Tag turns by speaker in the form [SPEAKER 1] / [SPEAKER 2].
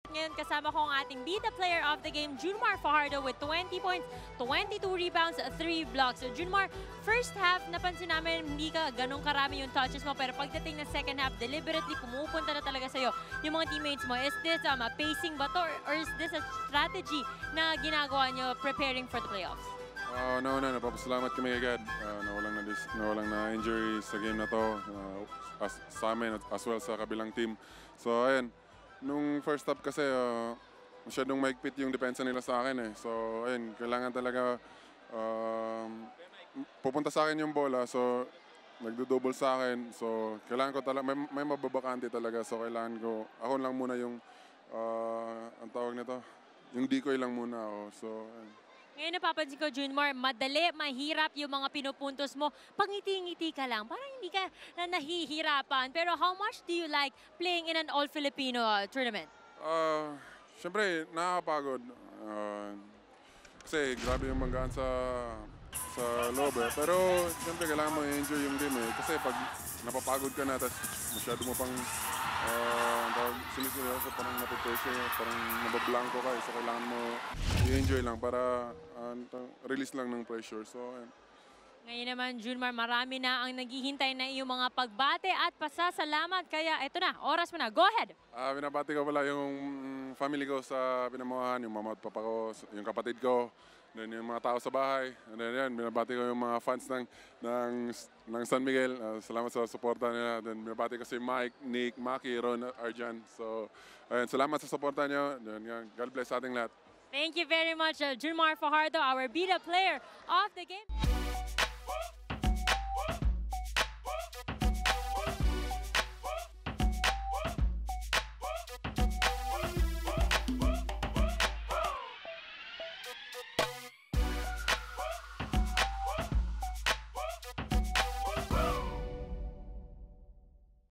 [SPEAKER 1] Ngayon kasama ko ang ating bida player of the game, Junmar Fajardo with 20 points, 22 rebounds, 3 blocks. So Junmar, first half, napansin namin hindi ka ganun karami yung touches mo, pero pagdating ng second half, deliberately pumupunta na talaga sa'yo yung mga teammates mo. Is this a pacing ba to, or is this a strategy na ginagawa nyo preparing for the playoffs?
[SPEAKER 2] Napapasalamat kami agad. Nawalang na injury sa game na to, sa amin as well sa kabilang team. So ayun, nung first half kasi masyadong maigpit yung depensa nila sa akin eh. So ayun, kailangan talaga pupunta sa akin yung bola. So nagdo-double sa akin. So kailangan ko talaga, may mababakante talaga. So kailangan ko, ako lang muna yung, ang tawag nito, yung decoy lang muna ako. So ayun.
[SPEAKER 1] Ngayon napapansin ko, Junmar, madali, mahirap yung mga pinupuntos mo. Pangiti-ngiti ka lang, parang hindi ka na nahihirapan. Pero how much do you like playing in an all-Filipino tournament?
[SPEAKER 2] Siyempre, nakakapagod. Kasi grabe yung manggaan sa loob eh. Pero siyempre, kailangan mo i-enjoy yung game eh. Kasi pag napapagod ka na, tapos masyado mo pang siniseryoso, parang napipressure, parang nabablanko ka. So kailangan mo i-enjoy lang para release lang ng pressure. So, ayun.
[SPEAKER 1] Ngayon naman, Junmar, marami na ang naghihintay na iyong mga pagbate at pasasalamat. Kaya eto na, oras mo na. Go ahead!
[SPEAKER 2] Binabati ko pala yung family ko sa Pinamuhan, yung mama at papa ko, yung kapatid ko, then yung mga tao sa bahay. And then yan, binabati ko yung mga fans ng San Miguel. Salamat sa suporta nila. Then binabati ko si Mike, Nick, Maki, Ron, Arjan. So, ayun, salamat sa suporta nyo. Then, God bless sa ating lahat.
[SPEAKER 1] Thank you very much, Junmar Fajardo, our bida player of the game.